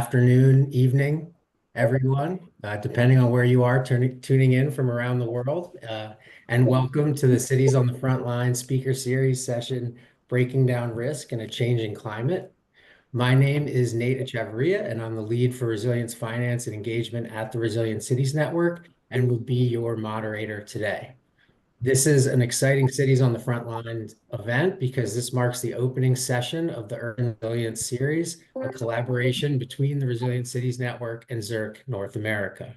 afternoon, evening, everyone, depending on where you are tuning in from around the world. And welcome to the Cities on the Frontline speaker series session, Breaking Down Risk in a Changing Climate. My name is Nate Echevarria, and I'm the lead for Resilience Finance and Engagement at the Resilient Cities Network, and will be your moderator today. This is an exciting Cities on the Frontline event because this marks the opening session of the Urban Resilience Series, a collaboration between the Resilient Cities Network and Zurich North America,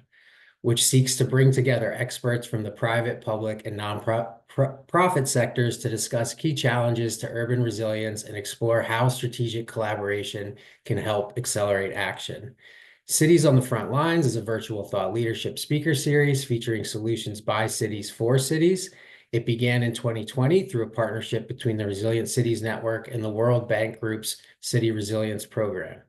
which seeks to bring together experts from the private, public, and nonprofit sectors to discuss key challenges to urban resilience and explore how strategic collaboration can help accelerate action. Cities on the Front Lines is a virtual thought leadership speaker series featuring solutions by cities for cities. It began in 2020 through a partnership between the Resilient Cities Network and the World Bank Group's City Resilience Program.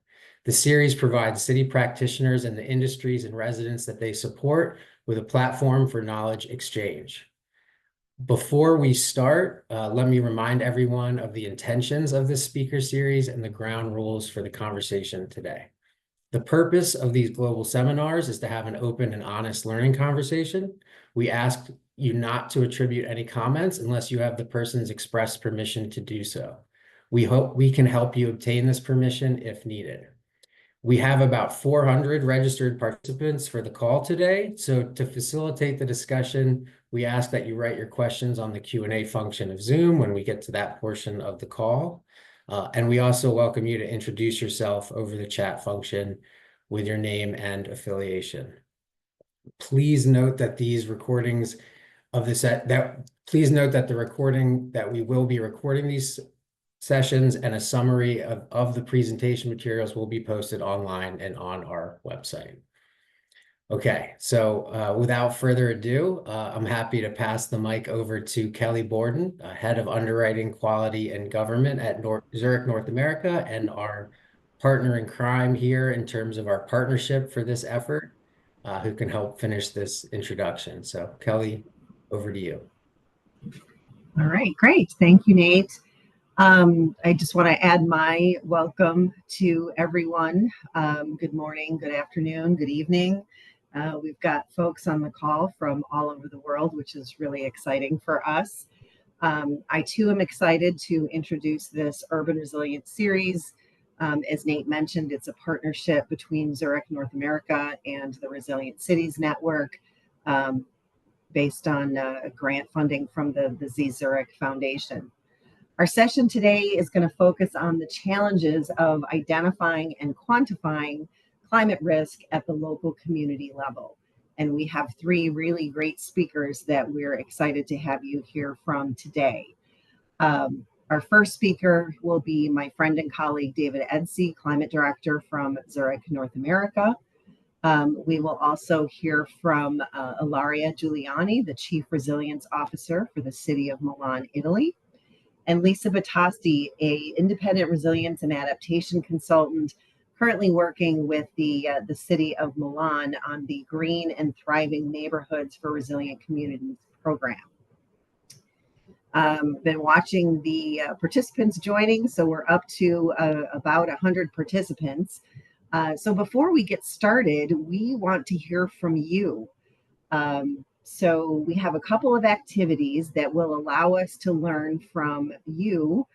The series provides city practitioners and the industries and residents that they support with a platform for knowledge exchange. Before we start, let me remind everyone of the intentions of this speaker series and the ground rules for the conversation today. The purpose of these global seminars is to have an open and honest learning conversation. We ask you not to attribute any comments unless you have the person's express permission to do so. We hope we can help you obtain this permission if needed. We have about 400 registered participants for the call today. So to facilitate the discussion, we ask that you write your questions on the Q&A function of Zoom when we get to that portion of the call. And we also welcome you to introduce yourself over the chat function with your name and affiliation. Please note that these recordings of please note that the recording that we will be recording these sessions and a summary of the presentation materials will be posted online and on our website. Okay, so without further ado, I'm happy to pass the mic over to Kelly Borden, Head of Underwriting, Quality, and Government at Zurich North America, and our partner in crime here in terms of our partnership for this effort, who can help finish this introduction. So Kelly, over to you. All right, great. Thank you, Nate. I just want to add my welcome to everyone. Good morning, good afternoon, good evening. We've got folks on the call from all over the world, which is really exciting for us. I too am excited to introduce this Urban Resilience Series. As Nate mentioned, it's a partnership between Zurich North America and the Resilient Cities Network, based on grant funding from the Zurich Foundation. Our session today is going to focus on the challenges of identifying and quantifying climate risk at the local community level. And we have three really great speakers that we're excited to have you hear from today. Our first speaker will be my friend and colleague, David Edsey, Climate Director from Zurich North America. We will also hear from Ilaria Giuliani, the Chief Resilience Officer for the City of Milan, Italy, and Lisa Batasti, a independent resilience and adaptation consultant, currently working with the City of Milan on the Green and Thriving Neighborhoods for Resilient Communities program. Been watching the participants joining, so we're up to about 100 participants. So before we get started, we want to hear from you. So we have a couple of activities that will allow us to learn from you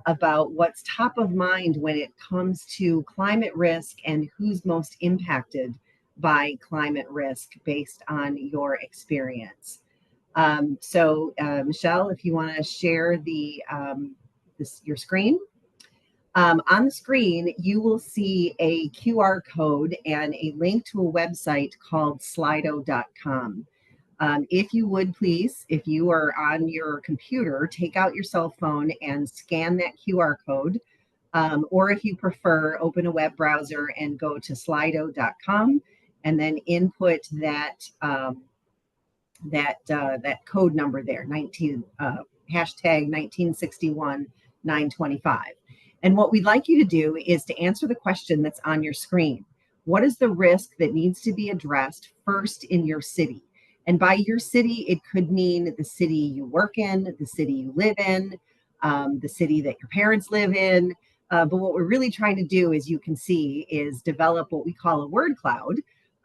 about what's top of mind when it comes to climate risk and who's most impacted by climate risk based on your experience. Michelle, if you want to share your screen. On the screen, you will see a QR code and a link to a website called slido.com. If you would please, if you are on your computer, take out your cell phone and scan that QR code. Or if you prefer, open a web browser and go to slido.com and then input that code number there, hashtag 1961-925. And what we'd like you to do is to answer the question that's on your screen. What is the risk that needs to be addressed first in your city? And by your city, it could mean the city you work in, the city you live in, the city that your parents live in, But what we're really trying to do, as you can see, is develop what we call a word cloud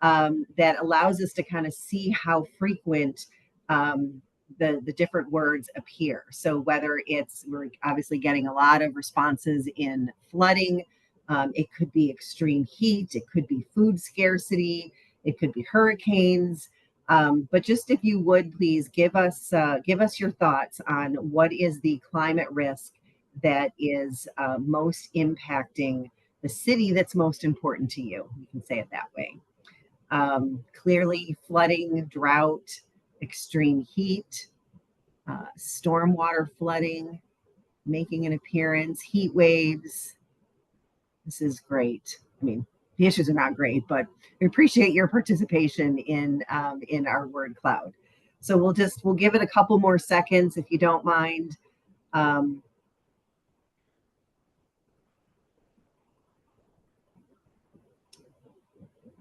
that allows us to kind of see how frequent the different words appear. So whether we're obviously getting a lot of responses in flooding, it could be extreme heat, it could be food scarcity, it could be hurricanes. But just if you would please give us your thoughts on what is the climate risk that is most impacting the city that's most important to you. You can say it that way. Clearly, flooding, drought, extreme heat, stormwater flooding, making an appearance, heat waves. This is great. I mean, the issues are not great, but we appreciate your participation in our word cloud. So we'll give it a couple more seconds if you don't mind.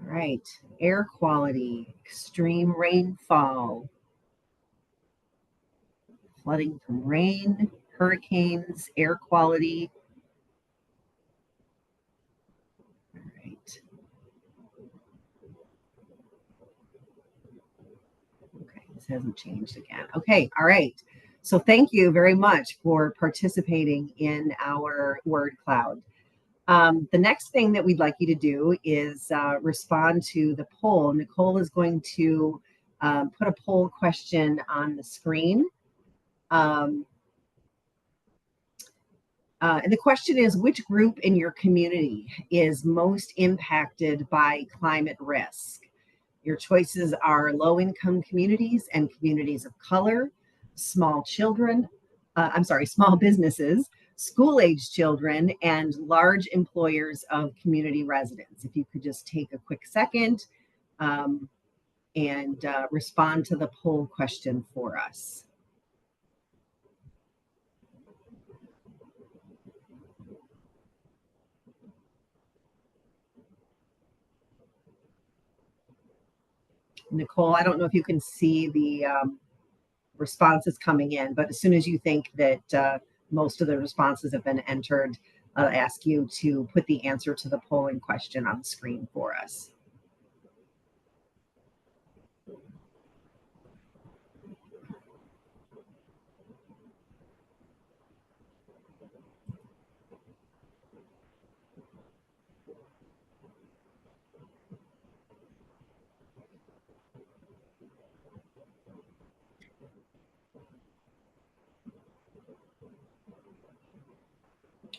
All right, air quality, extreme rainfall, flooding from rain, hurricanes, air quality. All right. Okay, this hasn't changed again. Okay, all right. So thank you very much for participating in our word cloud. The next thing that we'd like you to do is respond to the poll. Nicole is going to put a poll question on the screen. And the question is, which group in your community is most impacted by climate risk? Your choices are low-income communities and communities of color, small businesses, school-age children, and large employers of community residents. If you could just take a quick second and respond to the poll question for us. Nicole, I don't know if you can see the responses coming in, but as soon as you think that most of the responses have been entered, I'll ask you to put the answer to the polling question on the screen for us.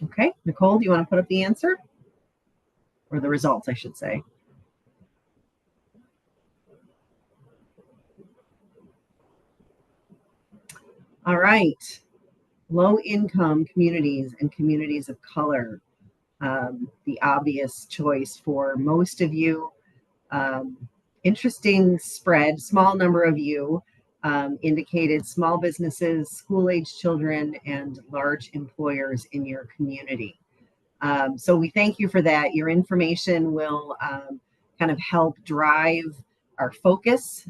Okay, Nicole, do you want to put up the answer? Or the results, I should say. All right, low-income communities and communities of color, the obvious choice for most of you. Interesting spread, small number of you indicated small businesses, school-age children, and large employers in your community. So we thank you for that. Your information will kind of help drive our focus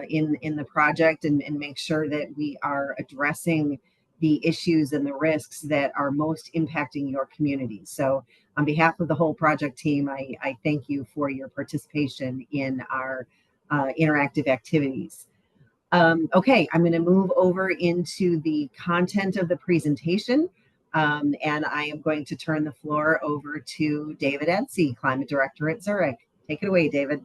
in the project and make sure that we are addressing the issues and the risks that are most impacting your community. So on behalf of the whole project team, I thank you for your participation in our interactive activities. Okay, I'm going to move over into the content of the presentation. And I am going to turn the floor over to David Edsey, Climate Director at Zurich. Take it away, David.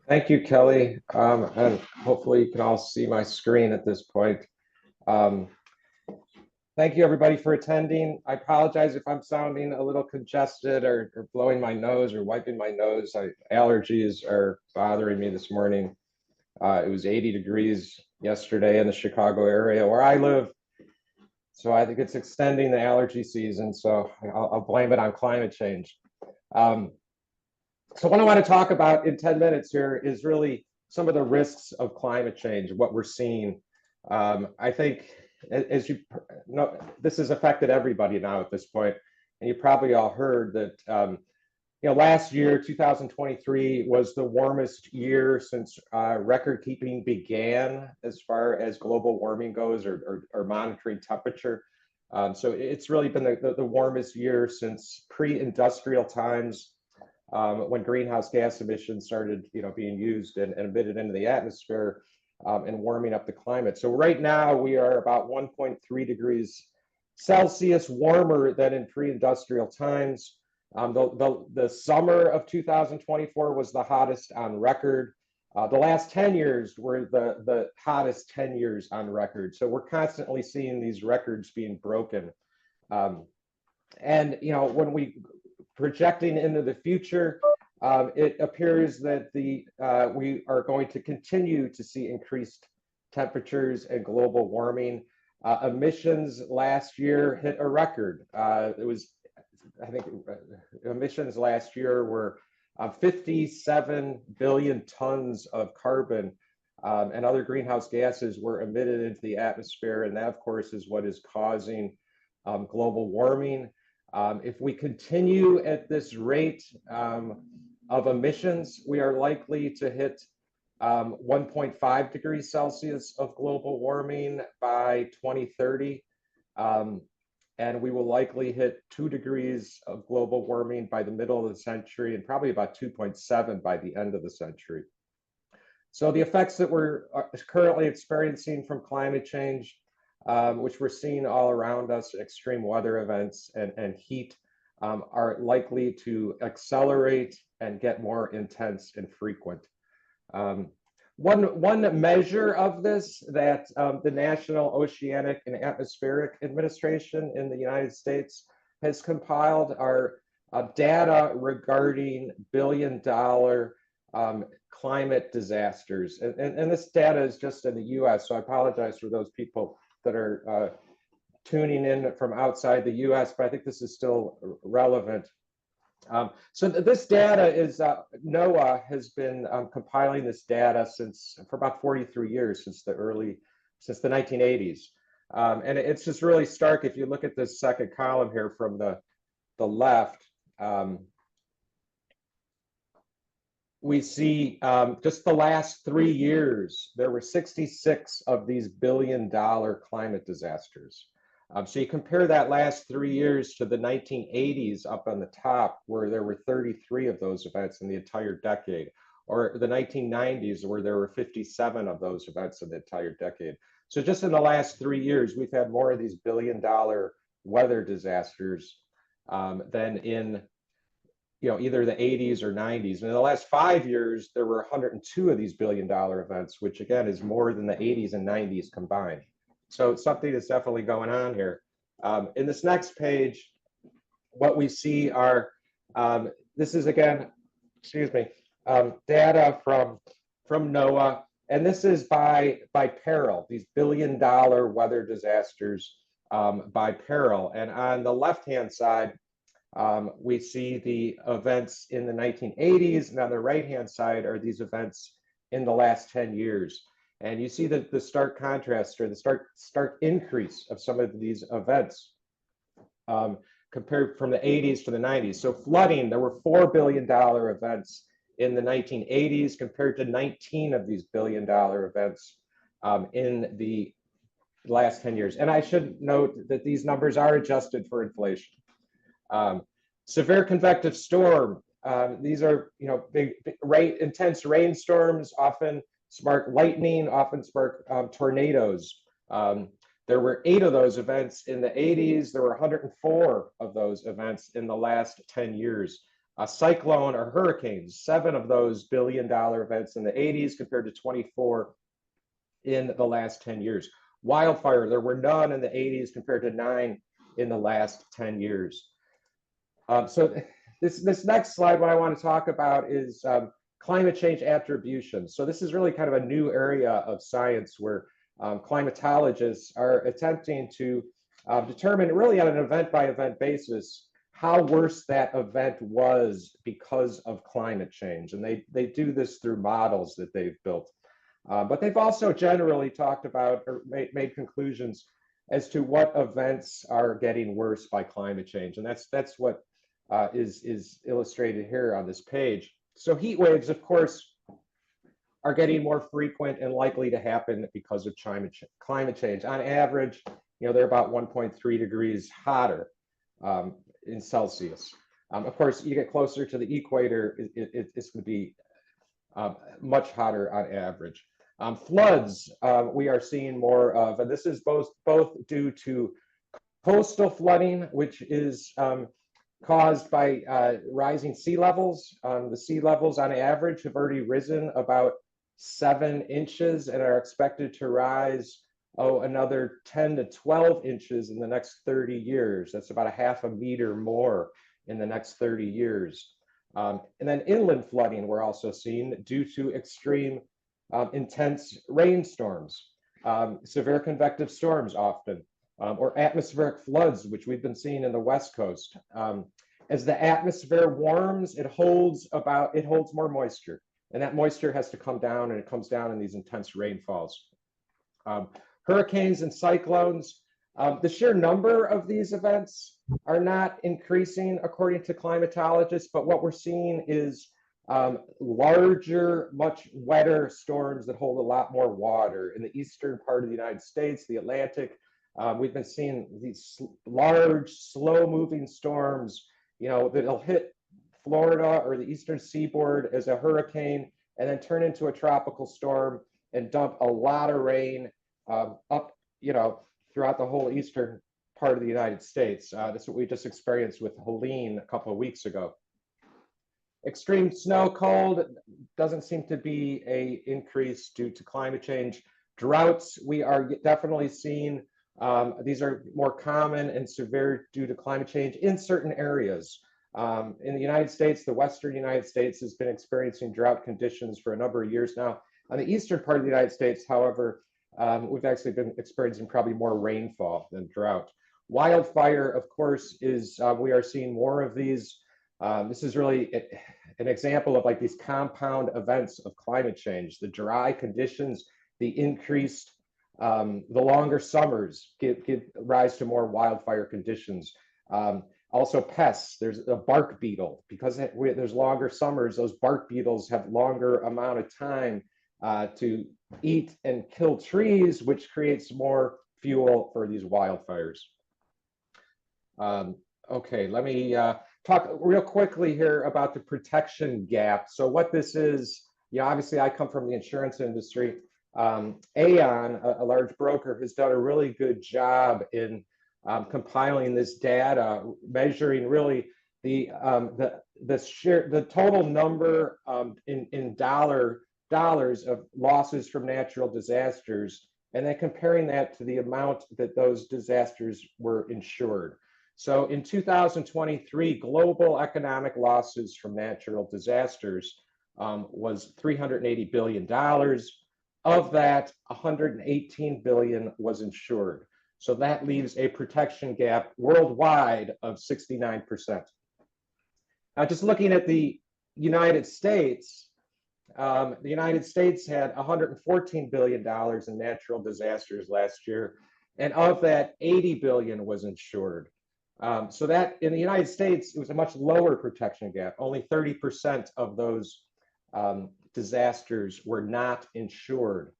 Thank you, Kelly. And hopefully you can all see my screen at this point. Thank you, everybody, for attending. I apologize if I'm sounding a little congested or blowing my nose or wiping my nose. Allergies are bothering me this morning. It was 80 degrees yesterday in the Chicago area where I live. So I think it's extending the allergy season. So I'll blame it on climate change. So what I want to talk about in 10 minutes here is really some of the risks of climate change, what we're seeing. I think, as you know, this has affected everybody now at this point, and you probably all heard that last year, 2023, was the warmest year since record keeping began as far as global warming goes, or monitoring temperature. So it's really been the warmest year since pre-industrial times, when greenhouse gas emissions started, being used and emitted into the atmosphere, and warming up the climate. So right now we are about 1.3 degrees Celsius warmer than in pre-industrial times. The summer of 2024 was the hottest on record. The last 10 years were the hottest 10 years on record. So we're constantly seeing these records being broken. And when we projecting into the future, it appears that we are going to continue to see increased temperatures and global warming. Emissions last year hit a record. I think emissions last year were 57 billion tons of carbon, and other greenhouse gases were emitted into the atmosphere. And that, of course, is what is causing global warming. If we continue at this rate of emissions, we are likely to hit 1.5 degrees Celsius of global warming by 2030. And we will likely hit 2 degrees of global warming by the middle of the century, and probably about 2.7 by the end of the century. So the effects that we're currently experiencing from climate change, which we're seeing all around us, extreme weather events and heat, are likely to accelerate and get more intense and frequent. One measure of this that the National Oceanic and Atmospheric Administration in the United States has compiled are data regarding billion-dollar climate disasters. And this data is just in the US, so I apologize for those people that are tuning in from outside the US, but I think this is still relevant. So this data is, NOAA has been compiling this data for about 43 years, since the 1980s. And it's just really stark if you look at this second column here from the left. We see just the last 3 years, there were 66 of these billion-dollar climate disasters. So you compare that last 3 years to the 1980s up on the top, where there were 33 of those events in the entire decade, or the 1990s, where there were 57 of those events in the entire decade. So just in the last 3 years, we've had more of these billion-dollar weather disasters than in either the 80s or 90s. And in the last 5 years, there were 102 of these billion-dollar events, which again is more than the 80s and 90s combined. So something is definitely going on here. In this next page, what we see are, this is again, data from NOAA, and this is by peril, these billion-dollar weather disasters by peril. And on the left-hand side, we see the events in the 1980s, and on the right-hand side are these events in the last 10 years. And you see the stark contrast, or the stark increase of some of these events compared from the 80s to the 90s. So flooding, there were $4 billion events in the 1980s compared to 19 of these billion-dollar events in the last 10 years. And I should note that these numbers are adjusted for inflation. Severe convective storm, these are big intense rainstorms, often spark lightning, often spark tornadoes. There were 8 of those events in the 80s. There were 104 of those events in the last 10 years. A cyclone or hurricanes, 7 of those billion-dollar events in the 80s compared to 24 in the last 10 years. Wildfire, there were none in the 80s compared to 9 in the last 10 years. So this next slide, what I want to talk about is climate change attribution. So this is really kind of a new area of science where climatologists are attempting to determine, really on an event-by-event basis, how worse that event was because of climate change. And they do this through models that they've built. But they've also generally talked about or made conclusions as to what events are getting worse by climate change. And that's what is illustrated here on this page. So heat waves, of course, are getting more frequent and likely to happen because of climate change. On average, they're about 1.3 degrees hotter in Celsius. Of course, you get closer to the equator, it's going to be much hotter on average. Floods, we are seeing more of, and this is both due to coastal flooding, which is caused by rising sea levels. The sea levels on average have already risen about 7 inches and are expected to rise another 10 to 12 inches in the next 30 years. That's about a half a meter more in the next 30 years. And then inland flooding we're also seeing due to extreme intense rainstorms, severe convective storms often, or atmospheric floods, which we've been seeing in the West Coast. As the atmosphere warms, it holds more moisture, and that moisture has to come down, and it comes down in these intense rainfalls. Hurricanes and cyclones, the sheer number of these events are not increasing according to climatologists, but what we're seeing is larger, much wetter storms that hold a lot more water. In the eastern part of the United States, the Atlantic, we've been seeing these large, slow-moving storms, that'll hit Florida or the eastern seaboard as a hurricane and then turn into a tropical storm and dump a lot of rain up, throughout the whole eastern part of the United States. That's what we just experienced with Helene a couple of weeks ago. Extreme snow, cold doesn't seem to be an increase due to climate change. Droughts, we are definitely seeing. These are more common and severe due to climate change in certain areas. In the United States, the Western United States has been experiencing drought conditions for a number of years now. On the eastern part of the United States, however, we've actually been experiencing probably more rainfall than drought. Wildfire, of course, is we are seeing more of these. This is really an example of like these compound events of climate change. The dry conditions, the increased, the longer summers give rise to more wildfire conditions. Also pests, there's a bark beetle. Because there's longer summers, those bark beetles have longer amount of time to eat and kill trees, which creates more fuel for these wildfires. Okay, let me talk real quickly here about the protection gap. So what this is, obviously I come from the insurance industry. Aon, a large broker, has done a really good job in compiling this data, measuring really the total number in dollars of losses from natural disasters, and then comparing that to the amount that those disasters were insured. So in 2023, global economic losses from natural disasters was $380 billion. Of that, 118 billion was insured. So that leaves a protection gap worldwide of 69%. Now, just looking at the United States had $114 billion in natural disasters last year, and of that, 80 billion was insured. So that in the United States, it was a much lower protection gap. Only 30% of those disasters were not insured.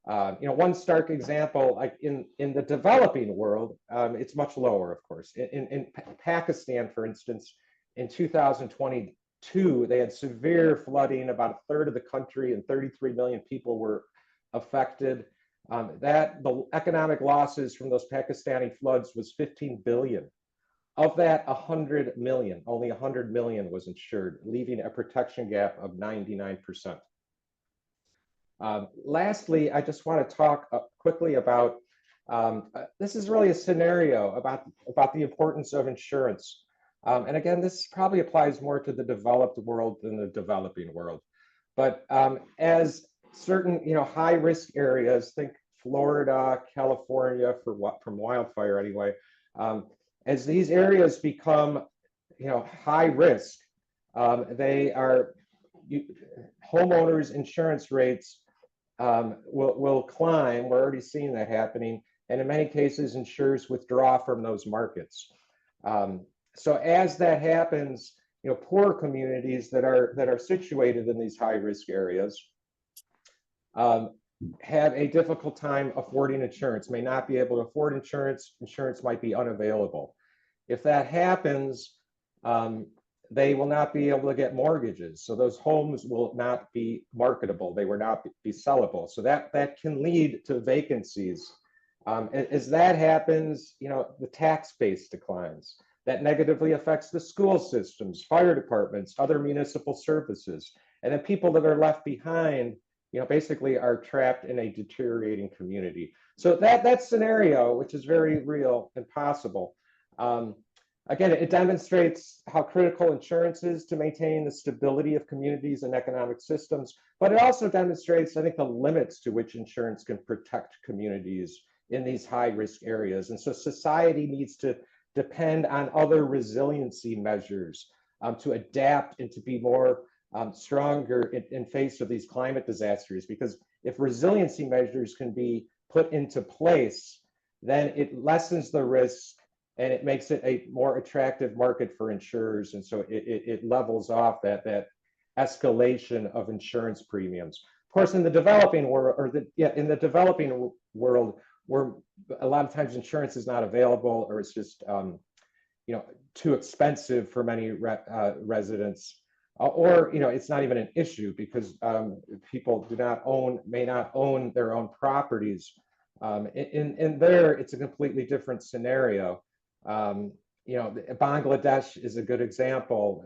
One stark example, like in the developing world, it's much lower, of course. In Pakistan, for instance, in 2022, they had severe flooding. About a third of the country and 33 million people were affected. The economic losses from those Pakistani floods was 15 billion. Of that, 100 million, only 100 million was insured, leaving a protection gap of 99%. Lastly, I just want to talk quickly about, this is really a scenario about the importance of insurance. And again, this probably applies more to the developed world than the developing world. But as certain, high risk areas, think Florida, California, from wildfire anyway, as these areas become, high risk, homeowners' insurance rates will climb. We're already seeing that happening, and in many cases, insurers withdraw from those markets. So as that happens, poor communities that are situated in these high risk areas have a difficult time affording insurance, may not be able to afford insurance, insurance might be unavailable. If that happens, they will not be able to get mortgages. So those homes will not be marketable. They will not be sellable. So that can lead to vacancies. As that happens, the tax base declines. That negatively affects the school systems, fire departments, other municipal services. And then people that are left behind, basically are trapped in a deteriorating community. So that scenario, which is very real and possible, again, it demonstrates how critical insurance is to maintain the stability of communities and economic systems, but it also demonstrates, I think, the limits to which insurance can protect communities in these high-risk areas. And so society needs to depend on other resiliency measures to adapt and to be more stronger in face of these climate disasters. Because if resiliency measures can be put into place, then it lessens the risk and it makes it a more attractive market for insurers. And so it levels off that escalation of insurance premiums. Of course, in the developing world, in the developing world, where a lot of times insurance is not available, or it's just too expensive for many residents, or it's not even an issue because people may not own their own properties. In there, it's a completely different scenario. Bangladesh is a good example.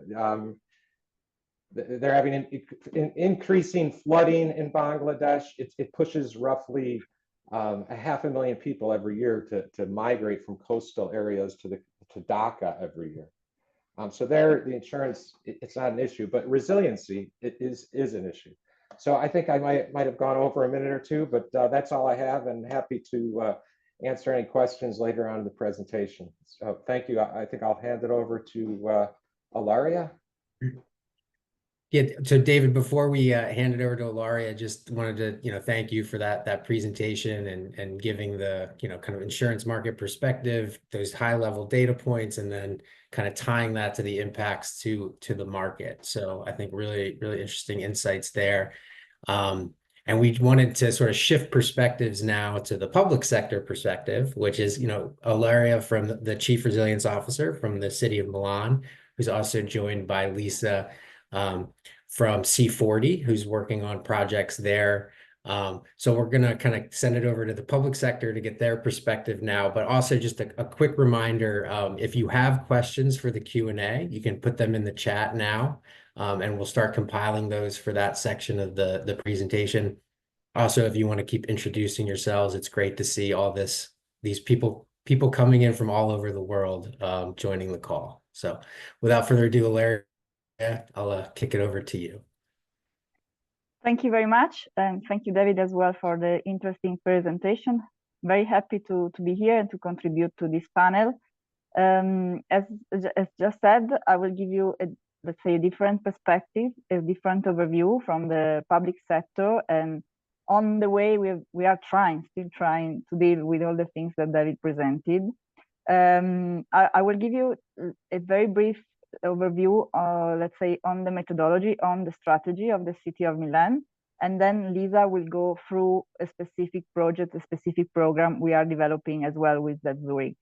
They're having an increasing flooding in Bangladesh. It pushes roughly 500,000 people every year to migrate from coastal areas to Dhaka every year. So there, the insurance, it's not an issue, but resiliency is an issue. So I think I might have gone over a minute or two, but that's all I have, and happy to answer any questions later on in the presentation. So thank you. I think I'll hand it over to Ilaria. Yeah, so David, before we hand it over to Ilaria, I just wanted to, thank you for that presentation and giving the, kind of insurance market perspective, those high level data points, and then kind of tying that to the impacts to the market. So I think really, really interesting insights there. And we wanted to sort of shift perspectives now to the public sector perspective, which is, Ilaria from the Chief Resilience Officer from the City of Milan, who's also joined by Lisa from C40, who's working on projects there. So we're going to kind of send it over to the public sector to get their perspective now, but also just a quick reminder, if you have questions for the Q&A, you can put them in the chat now, and we'll start compiling those for that section of the presentation. Also, if you want to keep introducing yourselves, it's great to see all these people coming in from all over the world joining the call. So without further ado, Larry, I'll kick it over to you. Thank you very much. And thank you, David, as well, for the interesting presentation. Very happy to be here and to contribute to this panel. As just said, I will give you, let's say, a different perspective, a different overview from the public sector, and on the way we are still trying to deal with all the things that David presented. I will give you a very brief overview, let's say, on the methodology, on the strategy of the City of Milan, and then Lisa will go through a specific project, a specific program we are developing as well with that Zurich.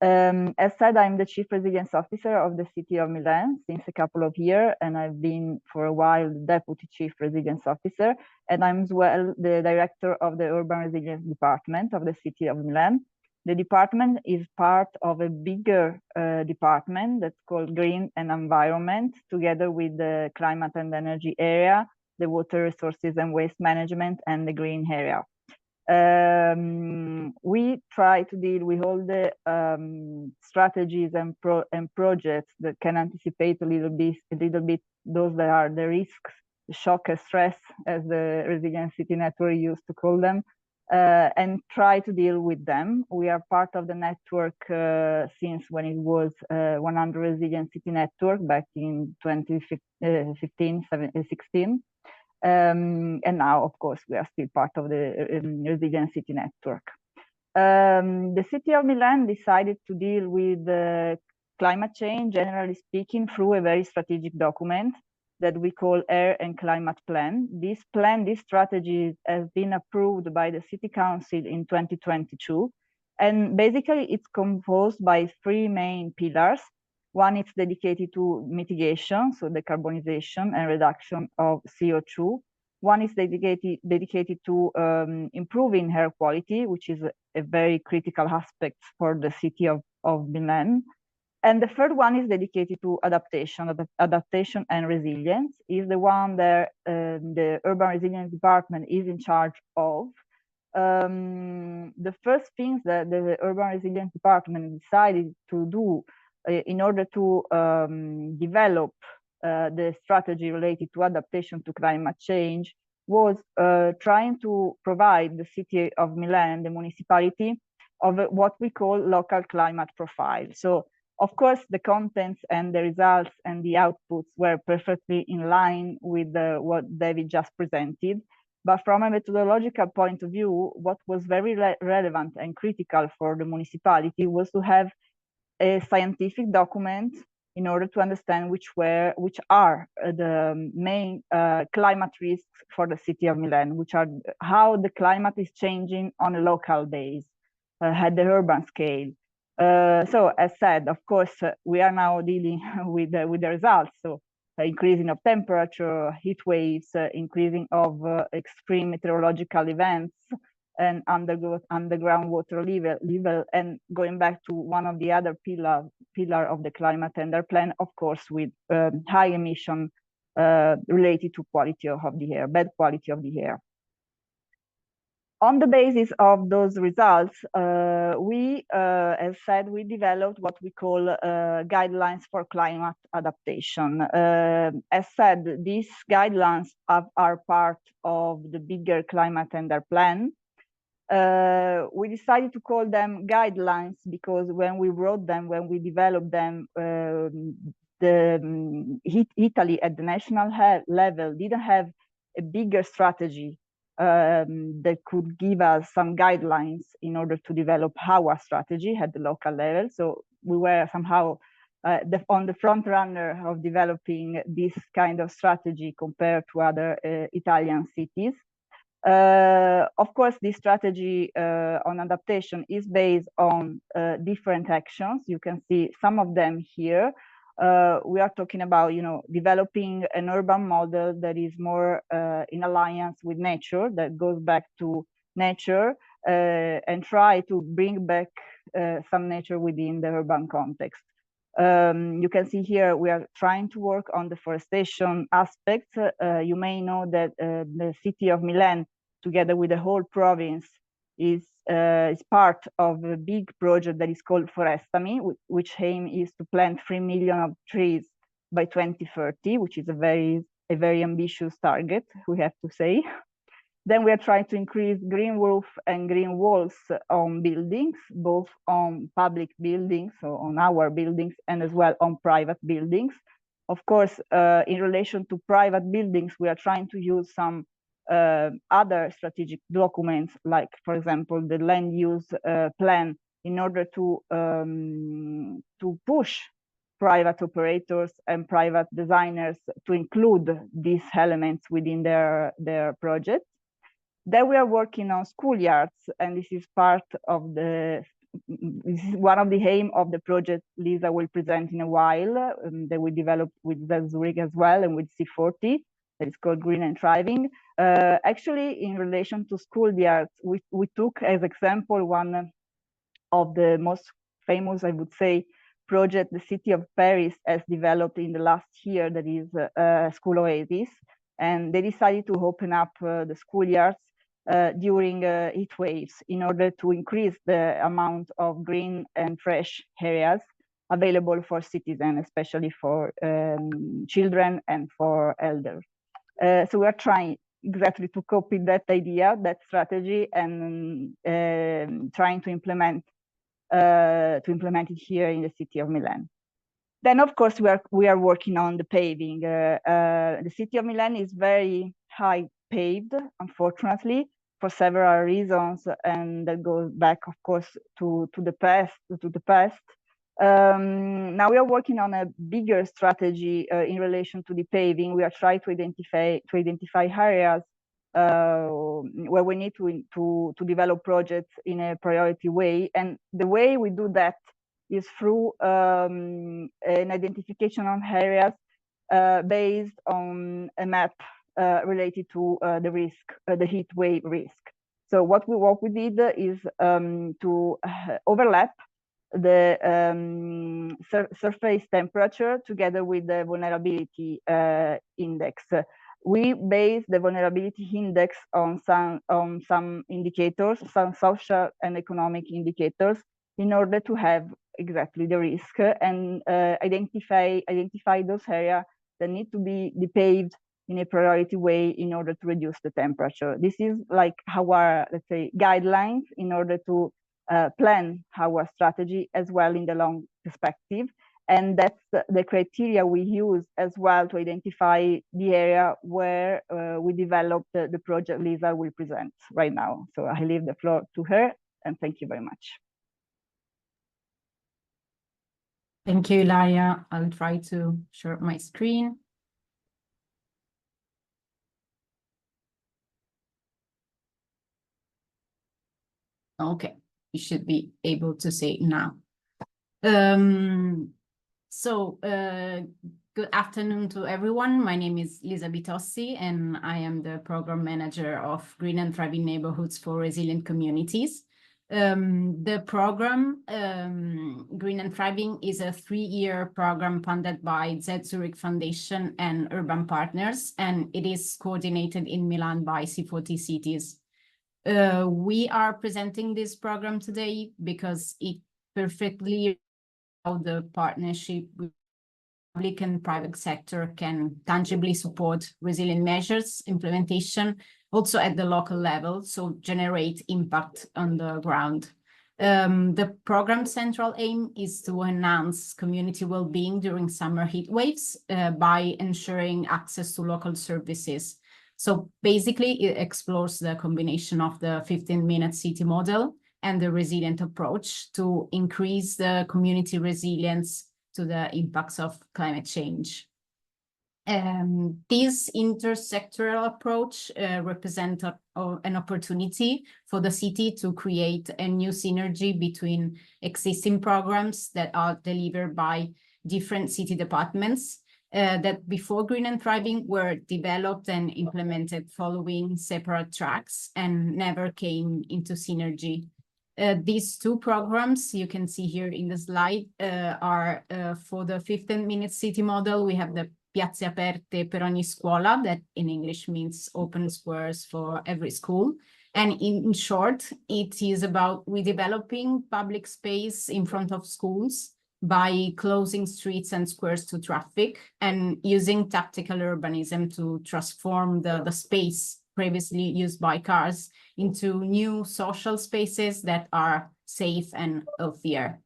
As said, I'm the Chief Resilience Officer of the City of Milan since a couple of years, and I've been for a while the Deputy Chief Resilience Officer, and I'm as well the Director of the Urban Resilience Department of the City of Milan. The department is part of a bigger department that's called Green and Environment, together with the Climate and Energy area, the Water Resources and Waste Management, and the Green area. We try to deal with all the strategies and projects that can anticipate a little bit those that are the risks, the shock and stress, as the Resilient City Network used to call them, and try to deal with them. We are part of the network since when it was 100 Resilient City Network back in 2015, 16. And now, of course, we are still part of the Resilient City Network. The City of Milan decided to deal with climate change, generally speaking, through a very strategic document. that we call Air and Climate Plan. This strategy has been approved by the City Council in 2022. And basically it's composed by three main pillars. One is dedicated to mitigation, so decarbonization and reduction of CO2. One is dedicated to improving air quality, which is a very critical aspect for the city of Milan. And the third one is dedicated to adaptation and resilience, is the one that the Urban Resilience Department is in charge of. The first things that the Urban Resilience Department decided to do in order to develop the strategy related to adaptation to climate change was trying to provide the city of Milan, the municipality, of what we call local climate profile. So, of course, the contents and the results and the outputs were perfectly in line with what David just presented. But from a methodological point of view, what was very relevant and critical for the municipality was to have a scientific document in order to understand which are the main climate risks for the city of Milan, which are how the climate is changing on a local base, at the urban scale. So as said, of course, we are now dealing with the results. So increasing of temperature, heat waves, increasing of extreme meteorological events, and underground water level, and going back to one of the other pillar of the climate tender plan, of course, with high emission related to quality of the air, bad quality of the air. On the basis of those results, as said, we developed what we call guidelines for climate adaptation. As said, these guidelines are part of the bigger climate tender plan. We decided to call them guidelines because when we wrote them, when we developed them, Italy at the national level didn't have a bigger strategy that could give us some guidelines in order to develop our strategy at the local level. So we were somehow on the front runner of developing this kind of strategy compared to other Italian cities. Of course, this strategy on adaptation is based on different actions. You can see some of them here. We are talking about, developing an urban model that is more in alliance with nature, that goes back to nature and try to bring back some nature within the urban context. You can see here we are trying to work on deforestation aspects. You may know that the city of Milan, together with the whole province, is part of a big project that is called Forestami, which aim is to plant 3 million of trees by 2030, which is a very ambitious target, we have to say. Then we are trying to increase green roof and green walls on buildings, both on public buildings, so on our buildings, and as well on private buildings. Of course, in relation to private buildings, we are trying to use some other strategic documents, like, for example, the land use plan, in order to push private operators and private designers to include these elements within their projects. Then we are working on schoolyards, and this is one of the aim of the project Lisa will present in a while, that we developed with Zurich as well, and with C40, that is called Green and Thriving. Actually, in relation to schoolyards, we took as example one of the most famous, I would say, project the city of Paris has developed in the last year, that is School Oasis, and they decided to open up the schoolyards during heat waves in order to increase the amount of green and fresh areas available for citizens, especially for children and for elders. So we are trying exactly to copy that idea, that strategy, and trying to implement it here in the city of Milan. Then, of course, we are working on the paving. The city of Milan is very high paved, unfortunately, for several reasons, and that goes back, of course, to the past. Now we are working on a bigger strategy in relation to the paving. We are trying to identify areas where we need to develop projects in a priority way. And the way we do that is through an identification of areas based on a map related to the risk, the heat wave risk. So what we did is to overlap the surface temperature together with the vulnerability index. We base the vulnerability index on some indicators, some social and economic indicators, in order to have exactly the risk and identify those areas that need to be paved in a priority way in order to reduce the temperature. This is like our, let's say, guidelines in order to plan our strategy as well in the long perspective. And that's the criteria we use as well to identify the area where we develop the project Lisa will present right now. So I leave the floor to her, and thank you very much. Thank you, Ilaria. I'll try to share my screen. Okay, you should be able to see it now. Good afternoon to everyone. My name is Lisa Bitossi, and I am the program manager of Green and Thriving Neighborhoods for Resilient Communities. The program Green and Thriving is a 3-year program funded by Zurich Foundation and Urban Partners, and it is coordinated in Milan by C40 Cities. We are presenting this program today because it perfectly how the partnership with public and private sector can tangibly support resilient measures implementation also at the local level, so generate impact on the ground. The program's central aim is to enhance community well-being during summer heat waves by ensuring access to local services. So basically, it explores the combination of the 15-minute city model and the resilient approach to increase the community resilience to the impacts of climate change. This intersectoral approach represents an opportunity for the city to create a new synergy between existing programs that are delivered by different city departments that before Green and Thriving were developed and implemented following separate tracks and never came into synergy. These two programs you can see here in the slide are for the 15-minute city model. We have the Piazze Aperte per ogni scuola, that in English means open squares for every school. And in short, it is about redeveloping public space in front of schools by closing streets and squares to traffic and using tactical urbanism to transform the space previously used by cars into new social spaces that are safe and healthier.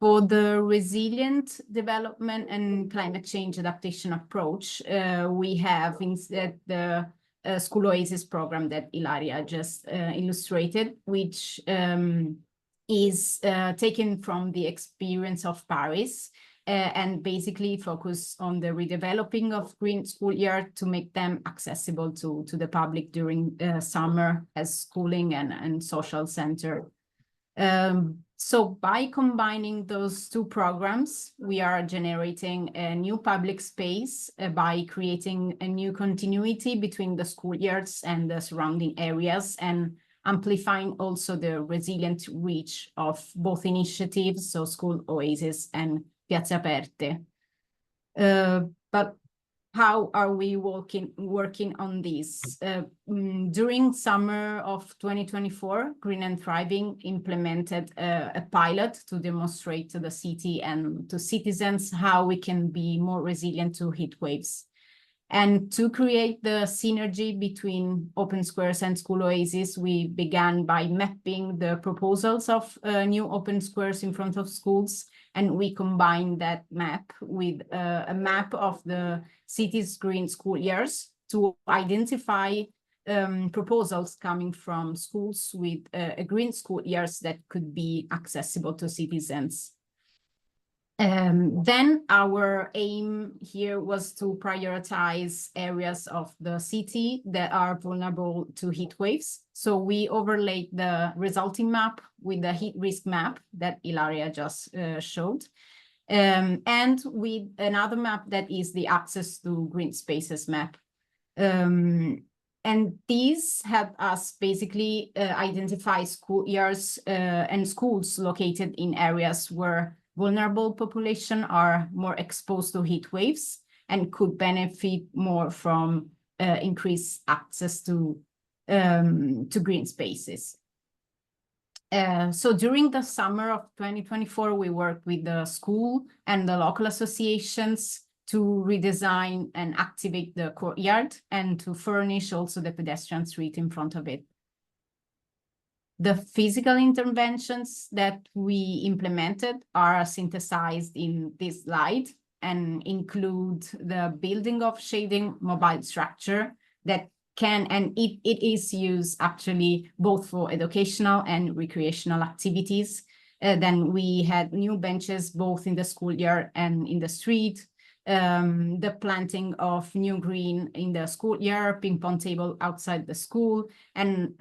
For the resilient development and climate change adaptation approach, we have instead the School Oasis program that Ilaria just illustrated, which is taken from the experience of Paris and basically focus on the redeveloping of green schoolyard to make them accessible to the public during summer as schooling and social center. So by combining those two programs, we are generating a new public space by creating a new continuity between the schoolyards and the surrounding areas and amplifying also the resilient reach of both initiatives, so School Oasis and Piazze Aperte. But how are we working on this? During summer of 2024, Green and Thriving implemented a pilot to demonstrate to the city and to citizens how we can be more resilient to heat waves. And to create the synergy between open squares and School Oasis, we began by mapping the proposals of new open squares in front of schools. And we combined that map with a map of the city's green schoolyards to identify proposals coming from schools with a green schoolyards that could be accessible to citizens. Then our aim here was to prioritize areas of the city that are vulnerable to heat waves. So we overlaid the resulting map with the heat risk map that Ilaria just showed. And with another map that is the access to green spaces map. And these help us basically identify schoolyards and schools located in areas where vulnerable population are more exposed to heat waves and could benefit more from increased access to green spaces. So during the summer of 2024, we worked with the school and the local associations to redesign and activate the courtyard and to furnish also the pedestrian street in front of it. The physical interventions that we implemented are synthesized in this slide and include the building of shading mobile structure that can, and it is used actually both for educational and recreational activities. Then we had new benches both in the schoolyard and in the street. The planting of new green in the schoolyard, ping pong table outside the school, and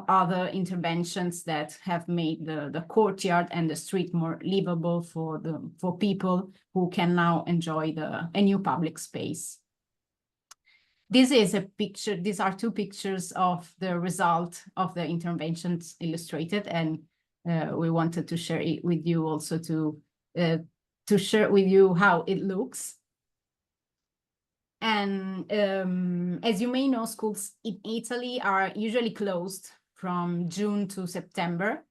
other interventions that have made the courtyard and the street more livable for people who can now enjoy a new public space. This is a picture. These are two pictures of the result of the interventions illustrated, and we wanted to share it with you also to share with you how it looks. And as you may know, schools in Italy are usually closed from June to September,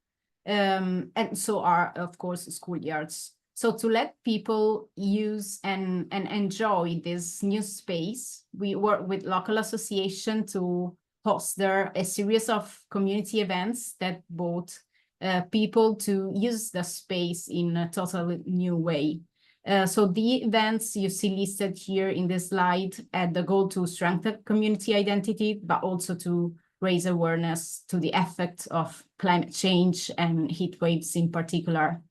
and so are, of course, schoolyards. So to let people use and enjoy this new space, we work with local association to host there a series of community events that brought people to use the space in a totally new way. So the events you see listed here in this slide had the goal to strengthen community identity, but also to raise awareness to the effects of climate change and heat waves in particular.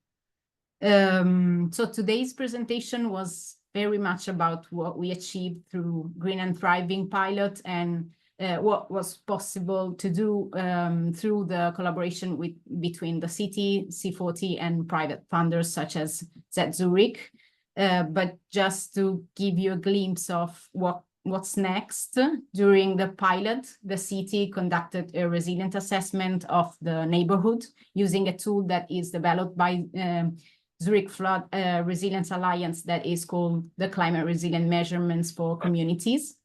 So today's presentation was very much about what we achieved through Green and Thriving pilot and what was possible to do through the collaboration between the city, C40, and private funders such as Zurich. But just to give you a glimpse of what's next, during the pilot, the city conducted a resilient assessment of the neighborhood using a tool that is developed by Zurich Flood Resilience Alliance that is called the Climate Resilient Measurements for Communities.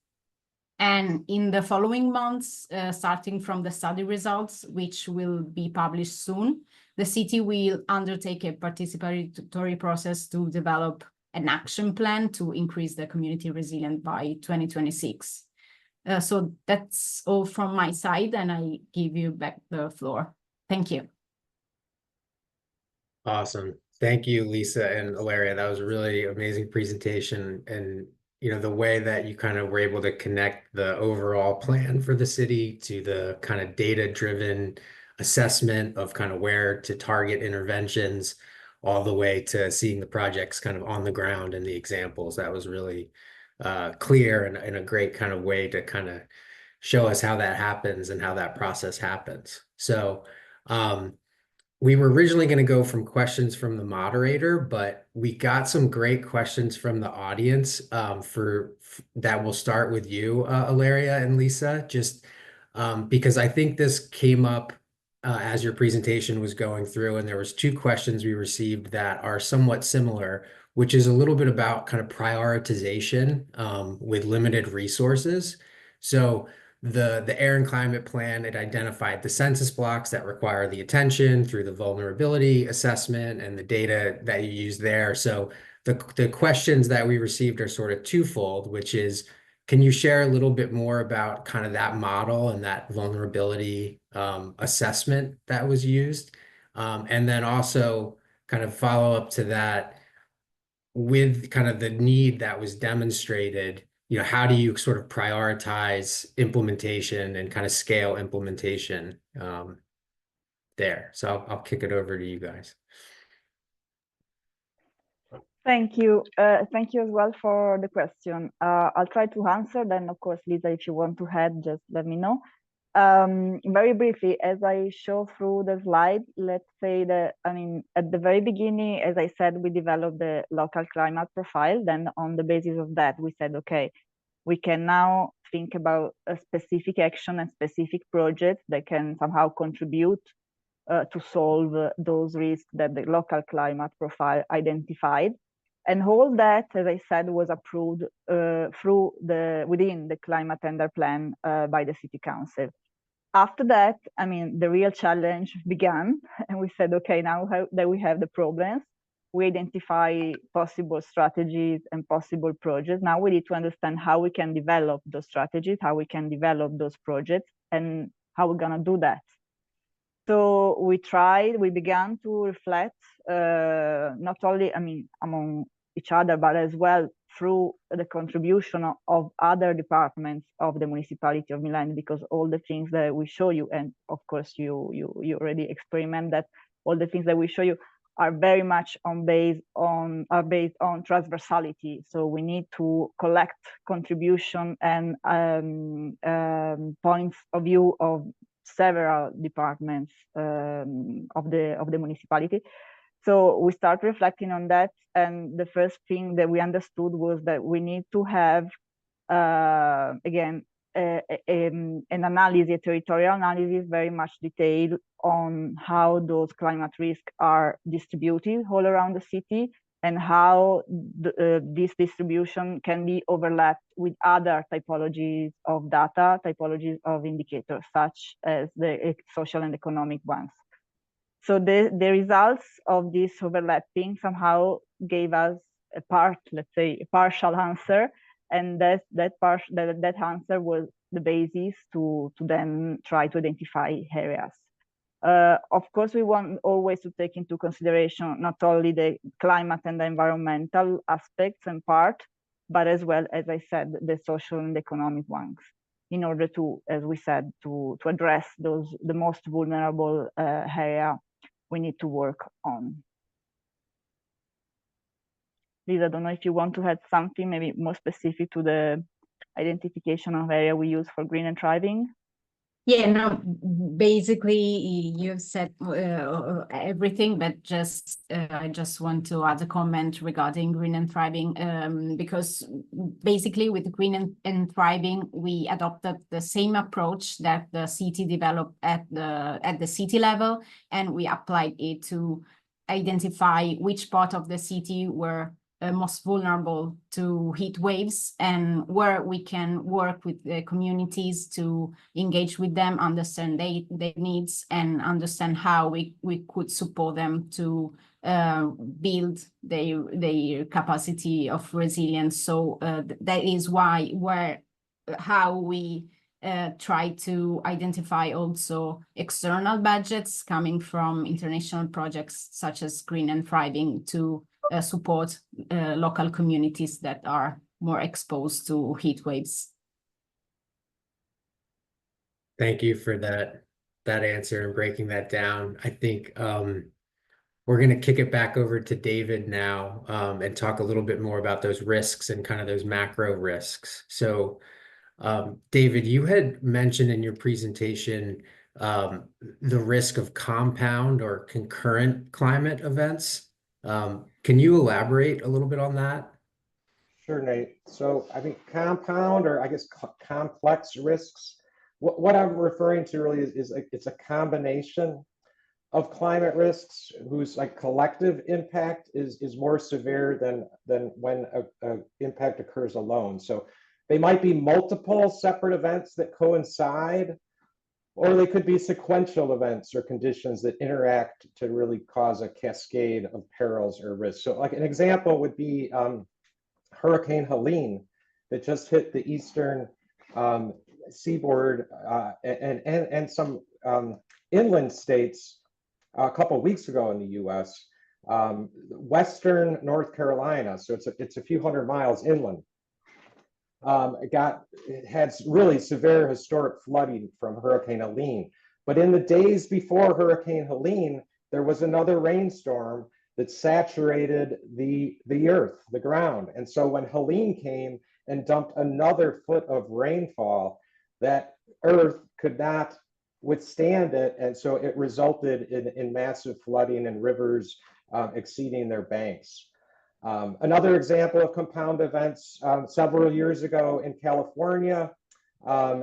And in the following months, starting from the study results, which will be published soon, the city will undertake a participatory process to develop an action plan to increase the community resilience by 2026. So that's all from my side, and I give you back the floor. Thank you. Awesome. Thank you, Lisa and Ilaria. That was a really amazing presentation. And, you know, the way that you kind of were able to connect the overall plan for the city to the kind of data-driven assessment of kind of where to target interventions, all the way to seeing the projects kind of on the ground and the examples. That was really clear and a great kind of way to kind of show us how that happens and how that process happens. So we were originally going to go from questions from the moderator, but we got some great questions from the audience that will start with you, Ilaria and Lisa, just because I think this came up as your presentation was going through, and there was two questions we received that are somewhat similar, which is a little bit about kind of prioritization with limited resources. So the Air and Climate Plan, it identified the census blocks that require the attention through the vulnerability assessment and the data that you use there. So the questions that we received are sort of twofold, which is, can you share a little bit more about kind of that model and that vulnerability assessment that was used? And then also kind of follow up to that with kind of the need that was demonstrated, you know, how do you sort of prioritize implementation and kind of scale implementation there? So I'll kick it over to you guys. Thank you. Thank you as well for the question. I'll try to answer. Then, of course, Lisa, if you want to add, just let me know. Very briefly, as I show through the slide, let's say that, I mean, at the very beginning, as I said, we developed the local climate profile. Then on the basis of that, we said, okay, we can now think about a specific action and specific projects that can somehow contribute to solve those risks that the local climate profile identified. And all that, as I said, was approved within the climate tender plan by the city council. After that, I mean, the real challenge began, and we said, okay, now that we have the problems, we identify possible strategies and possible projects. Now we need to understand how we can develop those strategies, how we can develop those projects, and how we're gonna do that. So we began to reflect, not only, I mean, among each other, but as well through the contribution of other departments of the municipality of Milan, because all the things that we show you, and of course you already experiment that, all the things that we show you are very much based on transversality. So we need to collect contribution and points of view of several departments of the municipality. So we start reflecting on that, and the first thing that we understood was that we need to have again an analysis, a territorial analysis, very much detailed on how those climate risks are distributed all around the city, and how this distribution can be overlapped with other typologies of data, typologies of indicators, such as the social and economic ones. So the results of this overlapping somehow gave us let's say, a partial answer, and that answer was the basis to then try to identify areas. Of course, we want always to take into consideration not only the climate and the environmental aspects and part, but as well, as I said, the social and economic ones, in order to, as we said, to address the most vulnerable area we need to work on. Lisa, I don't know if you want to add something maybe more specific to the identification of area we use for green and thriving. Yeah, no, basically you've said everything, but I just want to add a comment regarding green and thriving, because basically with green and thriving, we adopted the same approach that the city developed at the city level, and we applied it to identify which part of the city were most vulnerable to heat waves, and where we can work with the communities to engage with them, understand their needs, and understand how we could support them to build their capacity of resilience. So that is how we try to identify also external budgets coming from international projects such as Green and Thriving to support local communities that are more exposed to heat waves. Thank you for that answer and breaking that down. I think we're going to kick it back over to David now and talk a little bit more about those risks and kind of those macro risks. So David, you had mentioned in your presentation the risk of compound or concurrent climate events. Can you elaborate a little bit on that? Sure, Nate. So I think compound, or I guess complex risks, what I'm referring to really is it's a combination of climate risks whose like collective impact is more severe than when a impact occurs alone. So they might be multiple separate events that coincide, or they could be sequential events or conditions that interact to really cause a cascade of perils or risks. So like an example would be Hurricane Helene that just hit the eastern seaboard and some inland states a couple of weeks ago in the US, western North Carolina. So it's a few hundred miles inland. It had really severe historic flooding from Hurricane Helene. But in the days before Hurricane Helene, there was another rainstorm that saturated the earth, the ground. And so when Helene came and dumped another foot of rainfall, that earth could not withstand it. And so it resulted in massive flooding and rivers exceeding their banks. Another example of compound events, several years ago in California,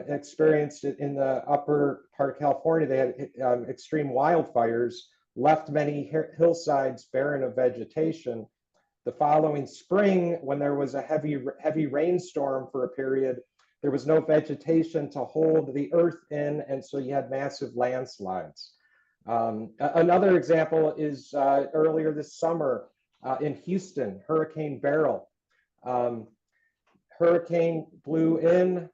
experienced it in the upper part of California. They had extreme wildfires, left many hillsides barren of vegetation. The following spring, when there was a heavy rainstorm for a period, there was no vegetation to hold the earth in, and so you had massive landslides. Another example is earlier this summer in Houston, Hurricane Beryl. Hurricane blew in,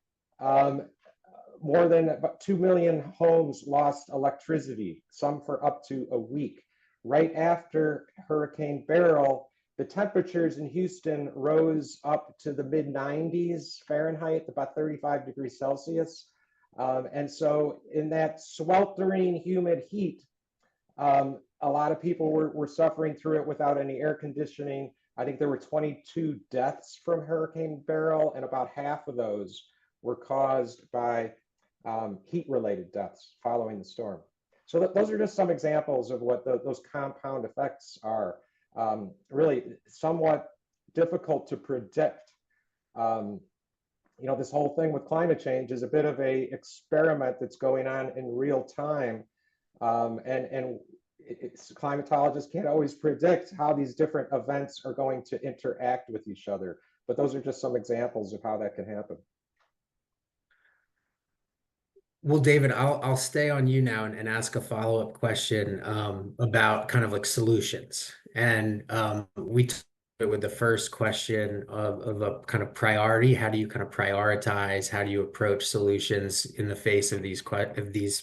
more than about 2 million homes lost electricity, some for up to a week. Right after Hurricane Beryl, the temperatures in Houston rose up to the mid-90s Fahrenheit, about 35 degrees Celsius. And so in that sweltering humid heat, a lot of people were suffering through it without any air conditioning. I think there were 22 deaths from Hurricane Beryl, and about half of those were caused by heat-related deaths following the storm. So those are just some examples of what those compound effects are. Really somewhat difficult to predict. You know, this whole thing with climate change is a bit of a experiment that's going on in real time. And climatologists can't always predict how these different events are going to interact with each other. But those are just some examples of how that can happen. Well, David, I'll stay on you now and ask a follow-up question about kind of like solutions. And we talked with the first question of a kind of priority. How do you kind of prioritize? How do you approach solutions in the face of these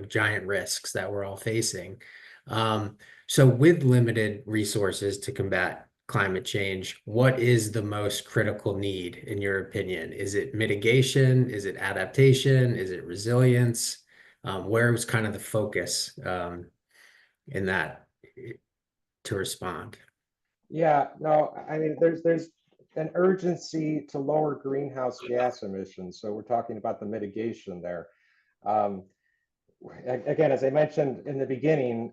giant risks that we're all facing? So with limited resources to combat climate change, what is the most critical need in your opinion? Is it mitigation? Is it adaptation? Is it resilience? Where was kind of the focus in that to respond? Yeah, no, I mean, there's an urgency to lower greenhouse gas emissions. So we're talking about the mitigation there. Again, as I mentioned in the beginning,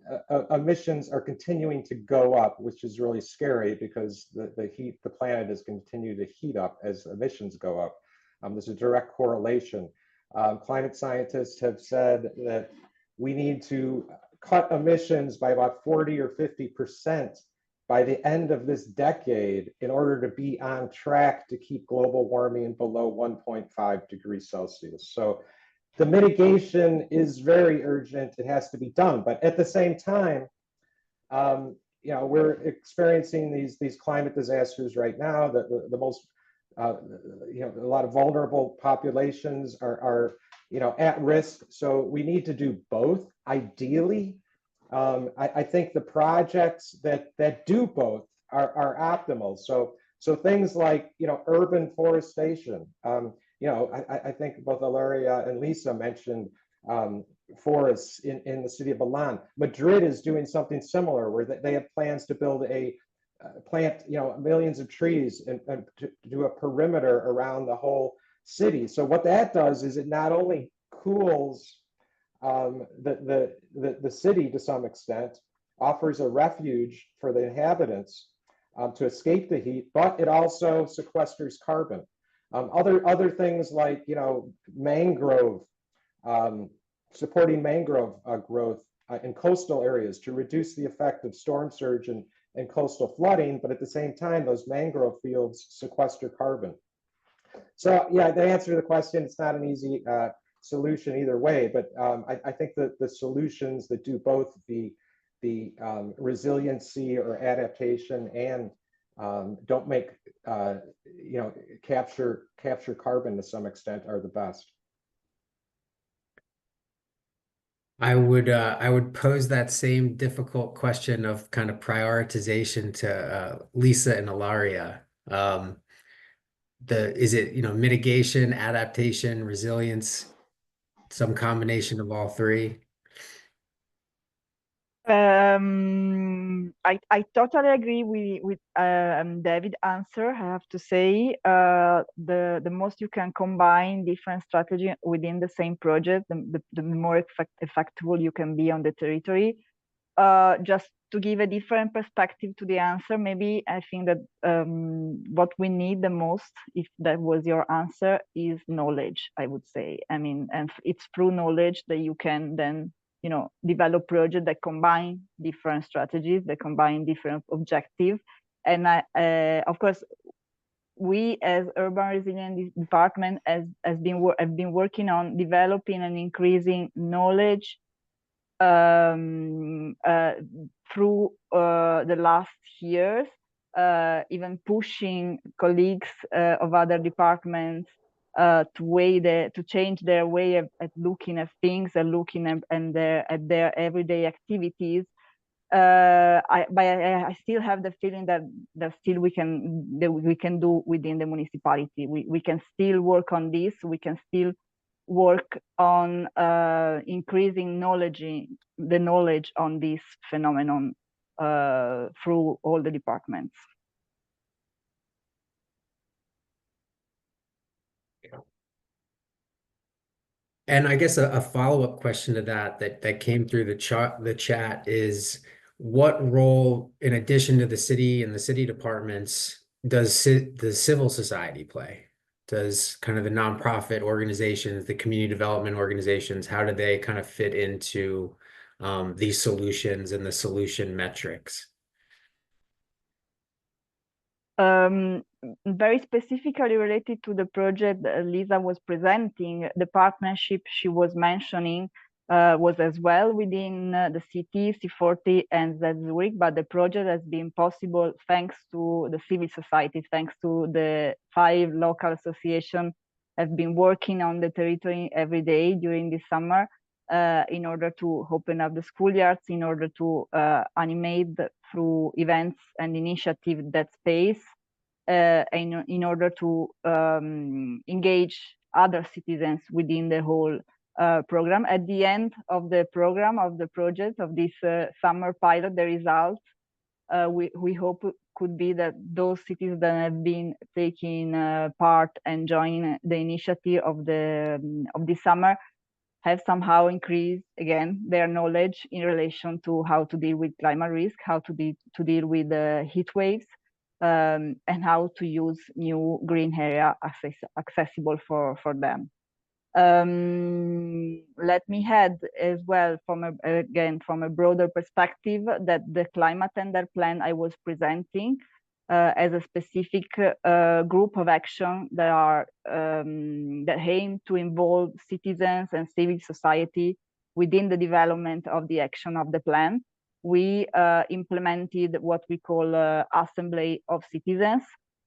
emissions are continuing to go up, which is really scary because the planet is continue to heat up as emissions go up. There's a direct correlation. Climate scientists have said that we need to cut emissions by about 40 or 50% by the end of this decade in order to be on track to keep global warming below 1.5 degrees Celsius. So the mitigation is very urgent. It has to be done. But at the same time, you know, we're experiencing these climate disasters right now. The most, you know, a lot of vulnerable populations are you know, at risk. So we need to do both. Ideally, I think the projects that do both are optimal. So things like, you know, urban forestation. You know, I think both Ilaria and Lisa mentioned forests in the city of Milan. Madrid is doing something similar where they have plans to build plant, you know, millions of trees and to do a perimeter around the whole city. So what that does is it not only cools the city to some extent, offers a refuge for the inhabitants to escape the heat, but it also sequesters carbon. Other things like, you know, mangrove, supporting mangrove growth in coastal areas to reduce the effect of storm surge and coastal flooding, but at the same time, those mangrove fields sequester carbon. So yeah, the answer to the question, it's not an easy solution either way, but I think that the solutions that do both the resiliency or adaptation and don't make you know, capture carbon to some extent are the best. I would pose that same difficult question of kind of prioritization to Lisa and Ilaria. Is it, you know, mitigation, adaptation, resilience, some combination of all three? I totally agree with David's answer. I have to say, the most you can combine different strategy within the same project, the more effective you can be on the territory. Just to give a different perspective to the answer, maybe I think that what we need the most, if that was your answer, is knowledge, I would say. I mean, and it's through knowledge that you can then, you know, develop projects that combine different strategies, that combine different objectives. And of course, we as Urban Resilience Department have been working on developing and increasing knowledge through the last years, even pushing colleagues of other departments to change their way of looking at things and looking at their everyday activities. But I still have the feeling that still we can do within the municipality. We can still work on this. We can still work on increasing the knowledge on this phenomenon through all the departments. And I guess a follow-up question to that came through the chat is, what role, in addition to the city and the city departments, does the civil society play? Does kind of the nonprofit organizations, the community development organizations, how do they kind of fit into these solutions and the solution metrics? Very specifically related to the project Lisa was presenting, the partnership she was mentioning was as well within the city, C40 and Zurich, but the project has been possible thanks to the civil society, thanks to the 5 local associations have been working on the territory every day during the summer in order to open up the schoolyards, in order to animate through events and initiatives that space, in order to engage other citizens within the whole program. At the end of the program, of the project, of this summer pilot, the results we hope could be that those cities that have been taking part and joining the initiative of this summer have somehow increased again their knowledge in relation to how to deal with climate risk, how to deal with heat waves, and how to use new green area accessible for them. Let me add as well, from a broader perspective, that the climate tender plan I was presenting as a specific group of action that aim to involve citizens and civil society within the development of the action of the plan. We implemented what we call Assembly of Citizens.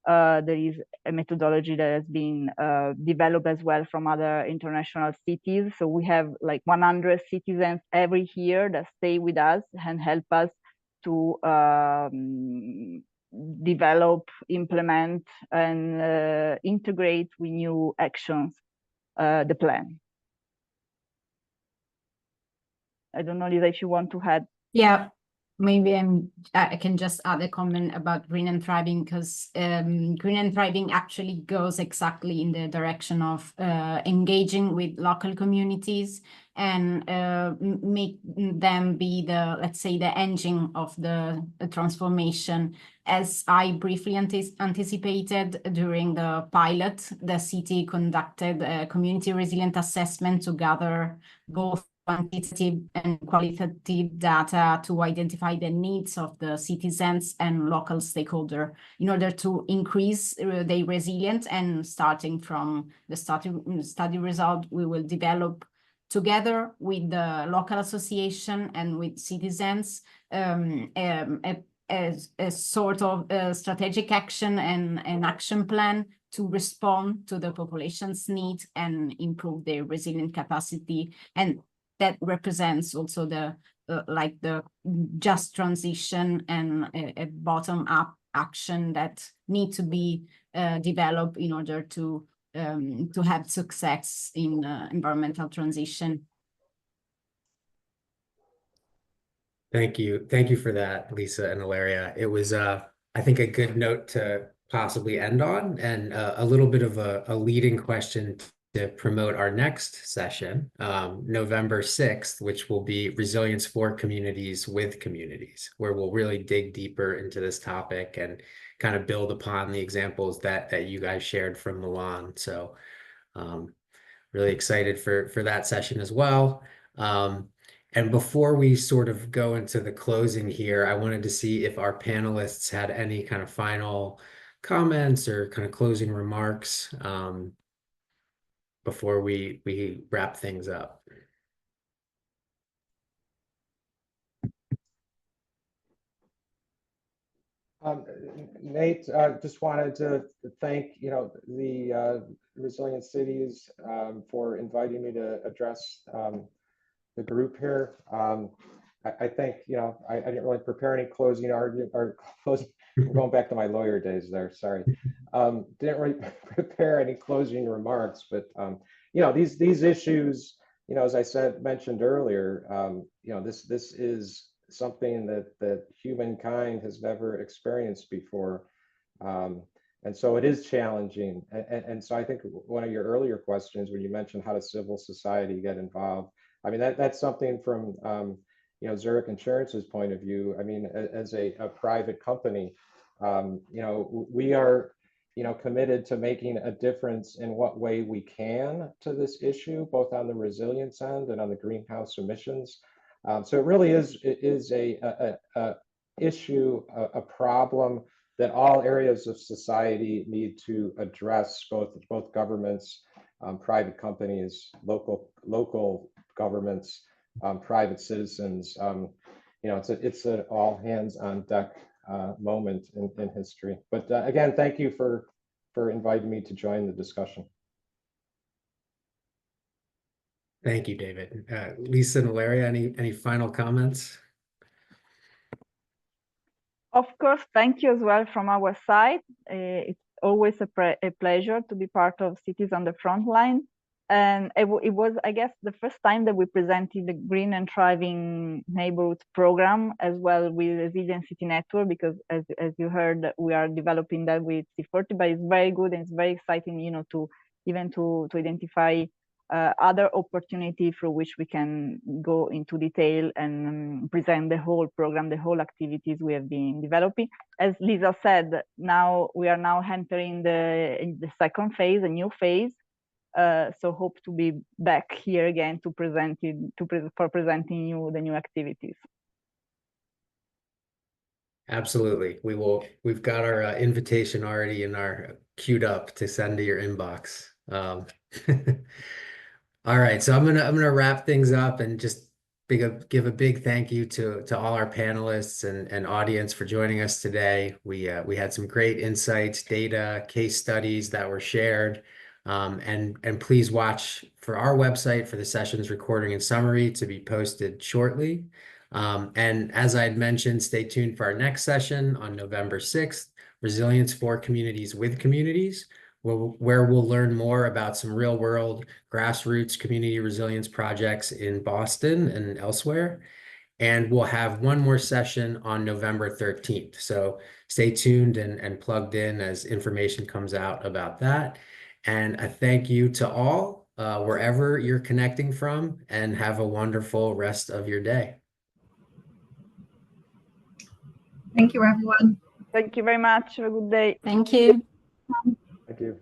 There is a methodology that has been developed as well from other international cities. So we have like 100 citizens every year that stay with us and help us to develop, implement, and integrate with new actions the plan. I don't know, Lisa, if you want to add. Yeah, maybe I can just add a comment about Green and Thriving, because Green and Thriving actually goes exactly in the direction of engaging with local communities and make them be the, let's say, the engine of the transformation. As I briefly anticipated during the pilot, the city conducted a community resilient assessment to gather both quantitative and qualitative data to identify the needs of the citizens and local stakeholders in order to increase their resilience. And starting from the study result, we will develop together with the local association and with citizens a sort of strategic action and action plan to respond to the population's needs and improve their resilient capacity. And that represents also the like the just transition and a bottom-up action that need to be developed in order to have success in environmental transition. Thank you. Thank you for that, Lisa and Ilaria. It was, I think, a good note to possibly end on, and a little bit of a leading question to promote our next session, November 6th, which will be Resilience for Communities with Communities, where we'll really dig deeper into this topic and kind of build upon the examples that you guys shared from Milan. So really excited for that session as well. And before we sort of go into the closing here, I wanted to see if our panelists had any kind of final comments or kind of closing remarks before we wrap things up. Nate, just wanted to thank, the Resilient Cities for inviting me to address the group here. I think, I didn't really prepare any closing argument or closing. I'm going back to my lawyer days there. Sorry. Didn't really prepare any closing remarks, but these issues, as I mentioned earlier, this is something that humankind has never experienced before. And so it is challenging. And so I think one of your earlier questions when you mentioned how does civil society get involved, I mean, that's something from, Zurich Insurance's point of view. I mean, as a private company, we are, committed to making a difference in what way we can to this issue, both on the resilience end and on the greenhouse emissions. So it really is a issue, a problem that all areas of society need to address, both governments, private companies, local governments, private citizens. It's an all hands on deck moment in history. But again, thank you for inviting me to join the discussion. Thank you, David. Lisa and Ilaria, any final comments? Of course, thank you as well from our side. It's always a pleasure to be part of Cities on the Frontline. And it was, I guess, the first time that we presented the Green and Thriving Neighborhoods program as well with Resilient City Network, because as you heard, we are developing that with C40, but it's very good and it's very exciting, to identify other opportunity for which we can go into detail and present the whole program, the whole activities we have been developing. As Lisa said, we are now entering the second phase, a new phase. So hope to be back here again for presenting you the new activities. Absolutely. We've got our invitation already in our queued up to send to your inbox. All right, so I'm gonna wrap things up and just give a big thank you to all our panelists and audience for joining us today. We had some great insights, data, case studies that were shared. And please watch for our website for the session's recording and summary to be posted shortly. And as I had mentioned, stay tuned for our next session on November 6th, Resilience for Communities with Communities, where we'll learn more about some real-world grassroots community resilience projects in Boston and elsewhere. And we'll have one more session on November 13th. So stay tuned and plugged in as information comes out about that. And a thank you to all, wherever you're connecting from, and have a wonderful rest of your day. Thank you, everyone. Thank you very much. Have a good day. Thank you. Thank you.